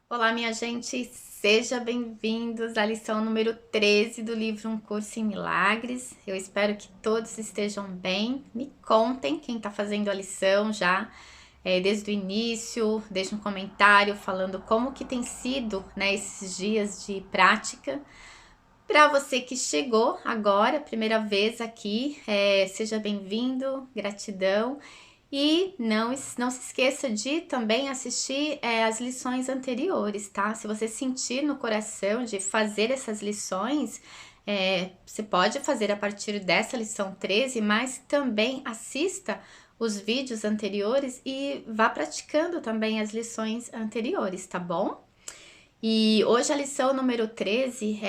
Olá, minha gente, seja bem-vindos à lição número 13 do livro Um Curso em Milagres. Eu espero que todos estejam bem. Me contem quem está fazendo a lição já, desde o início, deixe um comentário falando como que tem sido, né, esses dias de prática. Para você que chegou agora, primeira vez aqui, seja bem-vindo, gratidão. E não se esqueça de também assistir as lições anteriores, tá? Se você sentir no coração de fazer essas lições, você pode fazer a partir dessa lição 13, mas também assista os vídeos anteriores e vá praticando também as lições anteriores, tá bom? E hoje a lição número 13,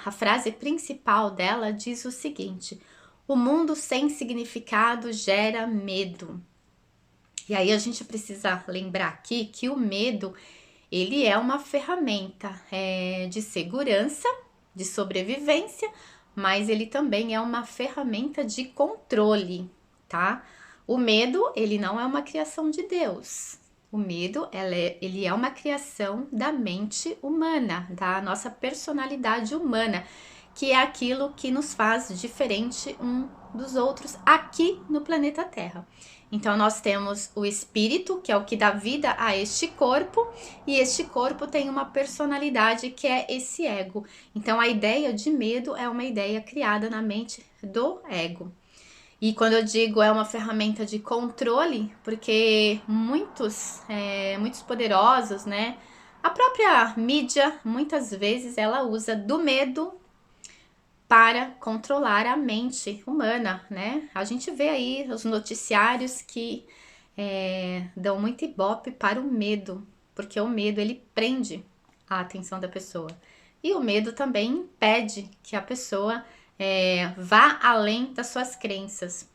a frase principal dela diz o seguinte: o mundo sem significado gera medo. E aí a gente precisa lembrar aqui que o medo, ele é uma ferramenta de segurança, de sobrevivência, mas ele também é uma ferramenta de controle, tá? O medo, ele não é uma criação de Deus. O medo, ele é uma criação da mente humana, da nossa personalidade humana, que é aquilo que nos faz diferente um dos outros aqui no planeta Terra. Então, nós temos o espírito, que é o que dá vida a este corpo, e este corpo tem uma personalidade que é esse ego. Então, a ideia de medo é uma ideia criada na mente do ego. E quando eu digo é uma ferramenta de controle, porque muitos poderosos, né? A própria mídia, muitas vezes, ela usa do medo para controlar a mente humana, né? A gente vê aí os noticiários que dão muito ibope para o medo, porque o medo ele prende a atenção da pessoa. E o medo também impede que a pessoa vá além das suas crenças.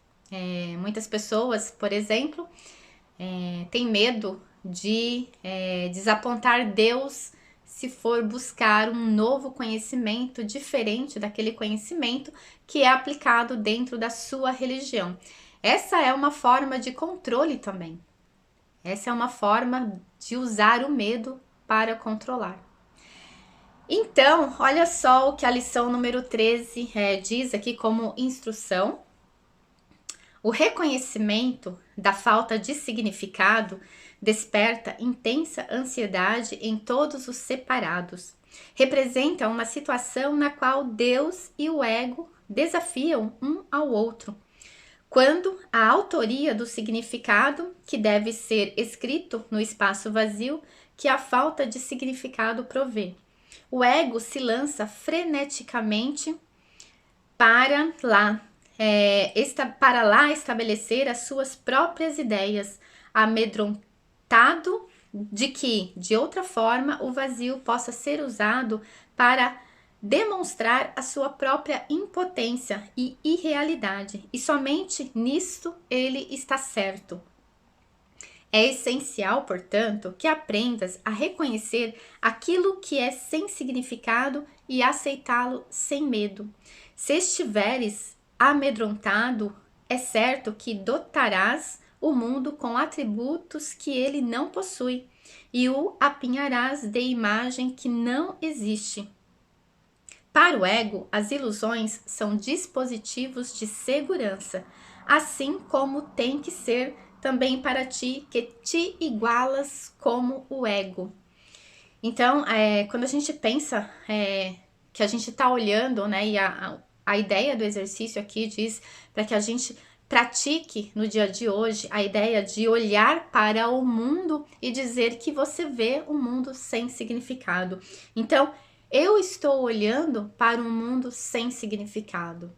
Muitas pessoas, por exemplo, têm medo de desapontar Deus se for buscar um novo conhecimento diferente daquele conhecimento que é aplicado dentro da sua religião. Essa é uma forma de controle também. Essa é uma forma de usar o medo para controlar. Então, olha só o que a lição número 13 diz aqui como instrução. O reconhecimento da falta de significado desperta intensa ansiedade em todos os separados. Representa uma situação na qual Deus e o ego desafiam um ao outro. Quando a autoria do significado, que deve ser escrito no espaço vazio, que a falta de significado provê. O ego se lança freneticamente para lá, para lá estabelecer as suas próprias ideias, amedrontado de que, de outra forma, o vazio possa ser usado para demonstrar a sua própria impotência e irrealidade, e somente nisto ele está certo. É essencial, portanto, que aprendas a reconhecer aquilo que é sem significado e aceitá-lo sem medo. Se estiveres amedrontado, é certo que dotarás o mundo com atributos que ele não possui e o apinharás de imagem que não existe. Para o ego, as ilusões são dispositivos de segurança, assim como tem que ser também para ti, que te igualas como o ego. Então, quando a gente pensa que a gente está olhando, né, e a ideia do exercício aqui diz para que a gente pratique no dia de hoje a ideia de olhar para o mundo e dizer que você vê um mundo sem significado. Então, eu estou olhando para um mundo sem significado.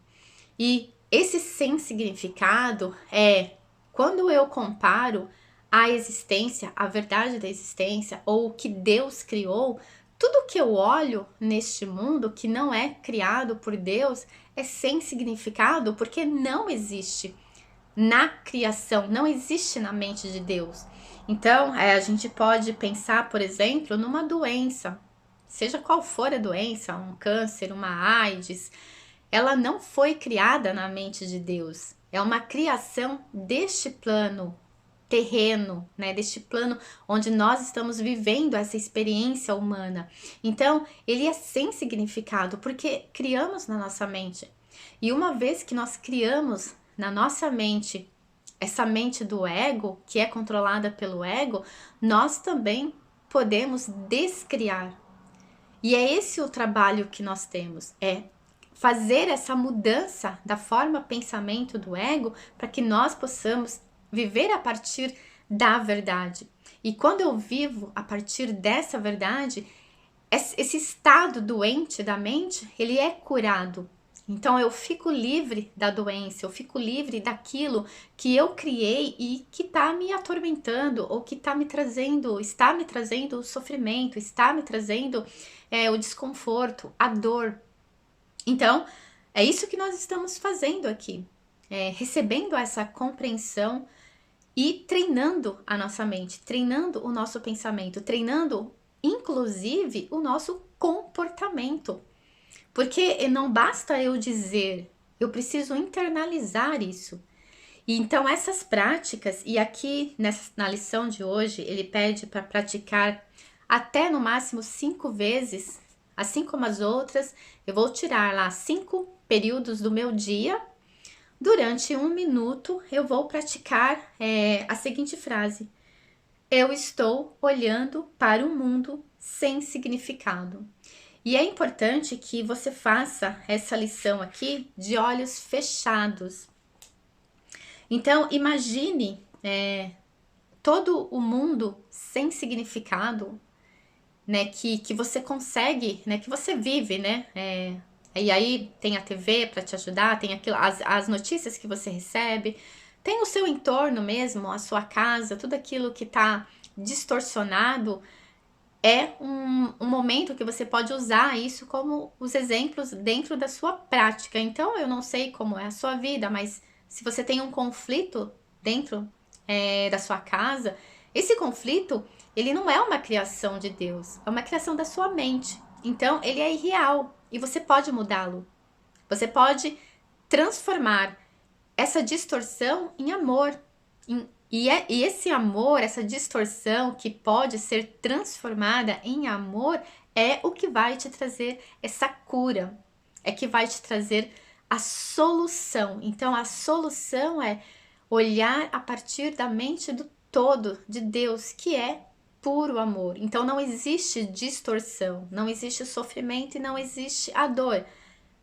E esse sem significado é quando eu comparo a existência, a verdade da existência ou o que Deus criou, tudo que eu olho neste mundo que não é criado por Deus é sem significado porque não existe na criação, não existe na mente de Deus. Então, a gente pode pensar, por exemplo, numa doença, seja qual for a doença, um câncer, uma AIDS, ela não foi criada na mente de Deus. É uma criação deste plano terreno, né, deste plano onde nós estamos vivendo essa experiência humana. Então, ele é sem significado, porque criamos na nossa mente. E uma vez que nós criamos na nossa mente essa mente do ego, que é controlada pelo ego, nós também podemos descriar. E é esse o trabalho que nós temos, é fazer essa mudança da forma pensamento do ego para que nós possamos viver a partir da verdade. E quando eu vivo a partir dessa verdade, esse estado doente da mente, ele é curado. Então eu fico livre da doença, eu fico livre daquilo que eu criei e que está me atormentando ou que está me trazendo o sofrimento, está me trazendo o desconforto, a dor. Então, é isso que nós estamos fazendo aqui, recebendo essa compreensão e treinando a nossa mente, treinando o nosso pensamento, treinando inclusive o nosso comportamento. Porque não basta eu dizer, eu preciso internalizar isso. E então essas práticas, e aqui na lição de hoje, ele pede para praticar até no máximo 5 vezes, assim como as outras, eu vou tirar lá 5 períodos do meu dia. Durante 1 minuto, eu vou praticar a seguinte frase: eu estou olhando para um mundo sem significado. E é importante que você faça essa lição aqui de olhos fechados. Então, imagine todo o mundo sem significado, né, que você consegue, né, que você vive, né? E aí tem a TV para te ajudar, tem aquilo, as notícias que você recebe, tem o seu entorno mesmo, a sua casa, tudo aquilo que está distorcionado. É um momento que você pode usar isso como os exemplos dentro da sua prática. Então, eu não sei como é a sua vida, mas se você tem um conflito dentro da sua casa, esse conflito, ele não é uma criação de Deus, é uma criação da sua mente. Então, ele é irreal e você pode mudá-lo. Você pode transformar essa distorção em amor, e esse amor, essa distorção que pode ser transformada em amor, é o que vai te trazer essa cura, é que vai te trazer a solução. Então, a solução é olhar a partir da mente do todo, de Deus, que é puro amor. Então, não existe distorção, não existe sofrimento e não existe a dor.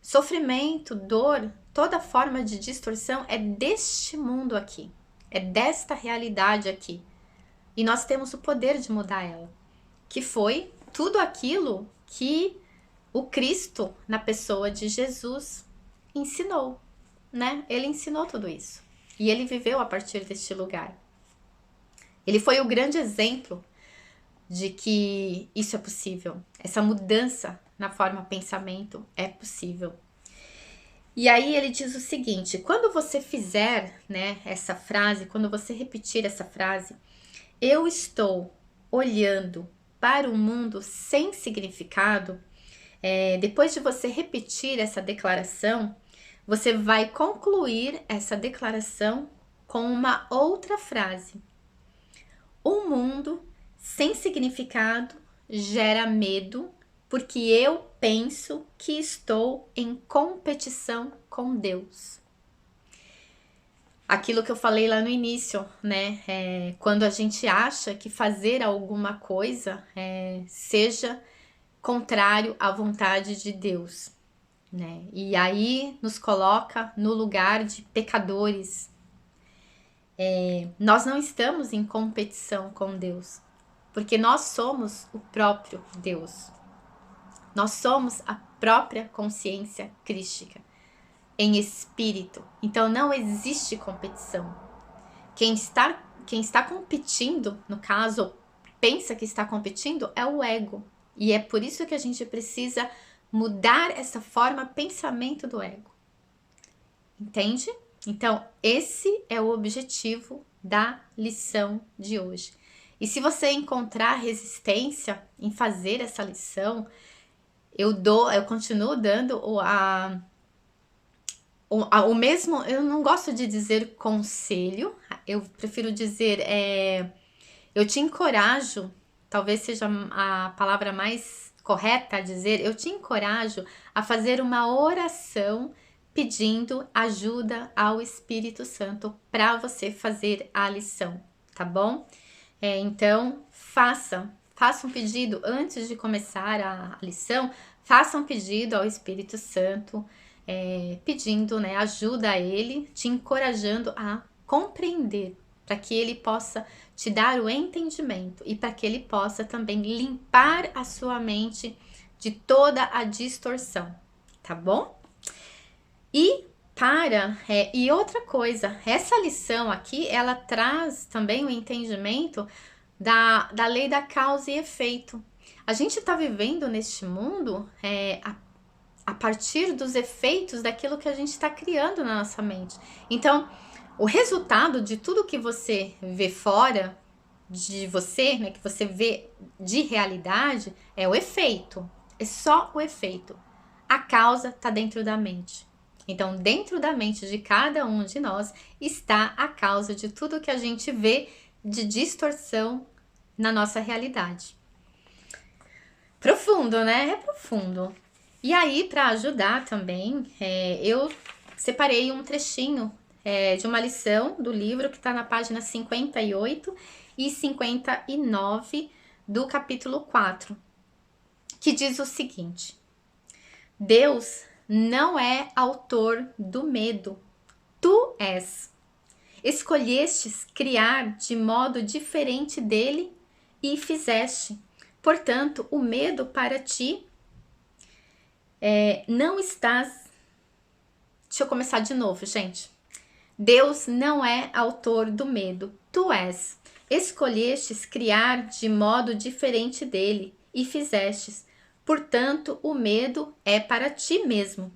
Sofrimento, dor, toda forma de distorção é deste mundo aqui. É desta realidade aqui. E nós temos o poder de mudar ela. Que foi tudo aquilo que o Cristo, na pessoa de Jesus, ensinou, né? Ele ensinou tudo isso. E ele viveu a partir deste lugar. Ele foi o grande exemplo de que isso é possível. Essa mudança na forma pensamento é possível. E aí ele diz o seguinte: quando você fizer, né, essa frase, quando você repetir essa frase, eu estou olhando para um mundo sem significado, depois de você repetir essa declaração, você vai concluir essa declaração com uma outra frase. Um mundo sem significado gera medo, porque eu penso que estou em competição com Deus. Aquilo que eu falei lá no início, né? Quando a gente acha que fazer alguma coisa seja contrário à vontade de Deus, né? E aí nos coloca no lugar de pecadores. Nós não estamos em competição com Deus, porque nós somos o próprio Deus. Nós somos a própria consciência crística, em espírito. Então não existe competição. Quem está competindo, no caso, pensa que está competindo, é o ego. E é por isso que a gente precisa mudar essa forma pensamento do ego. Entende? Então, esse é o objetivo da lição de hoje. E se você encontrar resistência em fazer essa lição, eu continuo dando o mesmo, eu não gosto de dizer conselho, eu prefiro dizer, eu te encorajo, talvez seja a palavra mais correta a dizer, eu te encorajo a fazer uma oração pedindo ajuda ao Espírito Santo para você fazer a lição, tá bom? Então, faça um pedido antes de começar a lição, faça um pedido ao Espírito Santo, pedindo, né, ajuda a Ele, te encorajando a compreender, para que Ele possa te dar o entendimento e para que Ele possa também limpar a sua mente de toda a distorção, tá bom? E outra coisa, essa lição aqui, ela traz também o entendimento da lei da causa e efeito. A gente está vivendo neste mundo a partir dos efeitos daquilo que a gente está criando na nossa mente. Então, o resultado de tudo que você vê fora de você, né, que você vê de realidade, é o efeito. É só o efeito. A causa está dentro da mente. Então, dentro da mente de cada um de nós está a causa de tudo que a gente vê de distorção na nossa realidade. Profundo, né? É profundo. E aí, para ajudar também, eu separei um trechinho de uma lição do livro que está na página 58 e 59 do capítulo 4, que diz o seguinte: Deus não é autor do medo, tu és. Escolhestes criar de modo diferente dele e fizeste. Portanto, o medo para ti não estás... Deixa eu começar de novo, gente. Deus não é autor do medo, tu és. Escolhestes criar de modo diferente dele e fizestes. Portanto, o medo é para ti mesmo.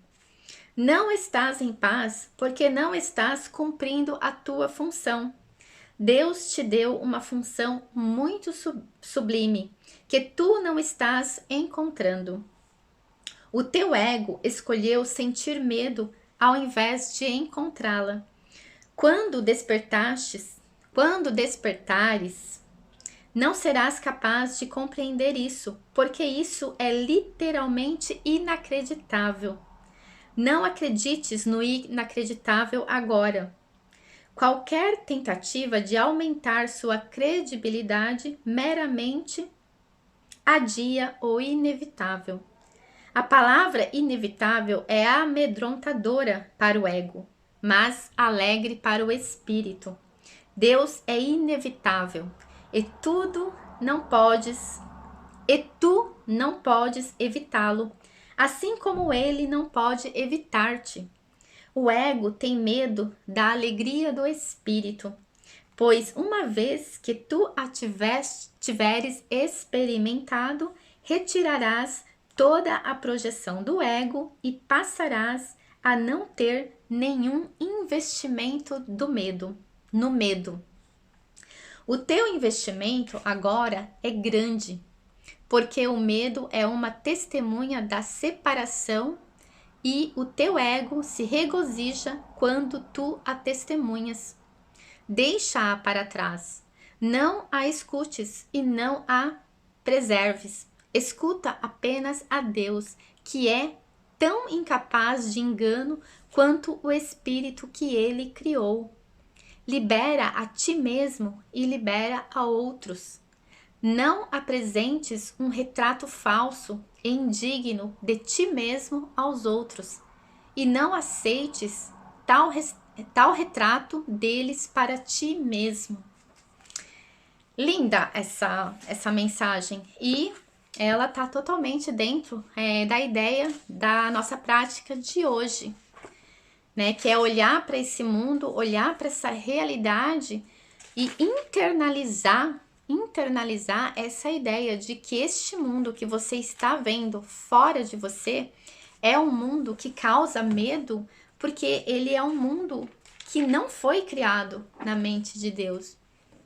Não estás em paz porque não estás cumprindo a tua função. Deus te deu uma função muito sublime que tu não estás encontrando. O teu ego escolheu sentir medo ao invés de encontrá-la. Quando despertares, não serás capaz de compreender isso, porque isso é literalmente inacreditável. Não acredites no inacreditável agora. Qualquer tentativa de aumentar sua credibilidade meramente adia o inevitável. A palavra inevitável é amedrontadora para o ego, mas alegre para o espírito. Deus é inevitável e tu não podes evitá-lo, assim como ele não pode evitar-te. O ego tem medo da alegria do espírito, pois uma vez que tu a tiveres experimentado, retirarás toda a projeção do ego e passarás a não ter nenhum investimento no medo. O teu investimento agora é grande, porque o medo é uma testemunha da separação e o teu ego se regozija quando tu a testemunhas. Deixa-a para trás, não a escutes e não a preserves. Escuta apenas a Deus, que é tão incapaz de engano quanto o espírito que ele criou. Libera a ti mesmo e libera a outros. Não apresentes um retrato falso e indigno de ti mesmo aos outros, e não aceites tal retrato deles para ti mesmo. Linda essa mensagem, e ela está totalmente dentro da ideia da nossa prática de hoje, né? Que é olhar para esse mundo, olhar para essa realidade e internalizar essa ideia de que este mundo que você está vendo fora de você é um mundo que causa medo, porque ele é um mundo que não foi criado na mente de Deus.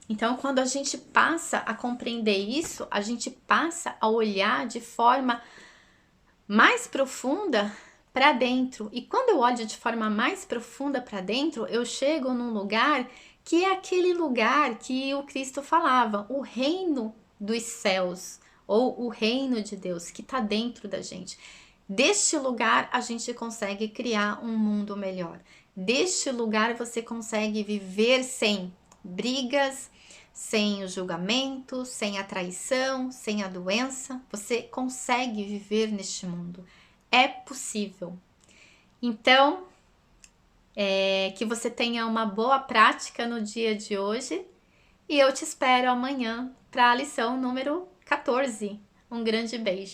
Então, quando a gente passa a compreender isso, a gente passa a olhar de forma mais profunda para dentro. E quando eu olho de forma mais profunda para dentro, eu chego num lugar que é aquele lugar que o Cristo falava, o reino dos céus, ou o reino de Deus que está dentro da gente. Deste lugar a gente consegue criar um mundo melhor. Deste lugar você consegue viver sem brigas, sem o julgamento, sem a traição, sem a doença. Você consegue viver neste mundo. É possível. Então, que você tenha uma boa prática no dia de hoje e eu te espero amanhã para a lição número 14. Um grande beijo!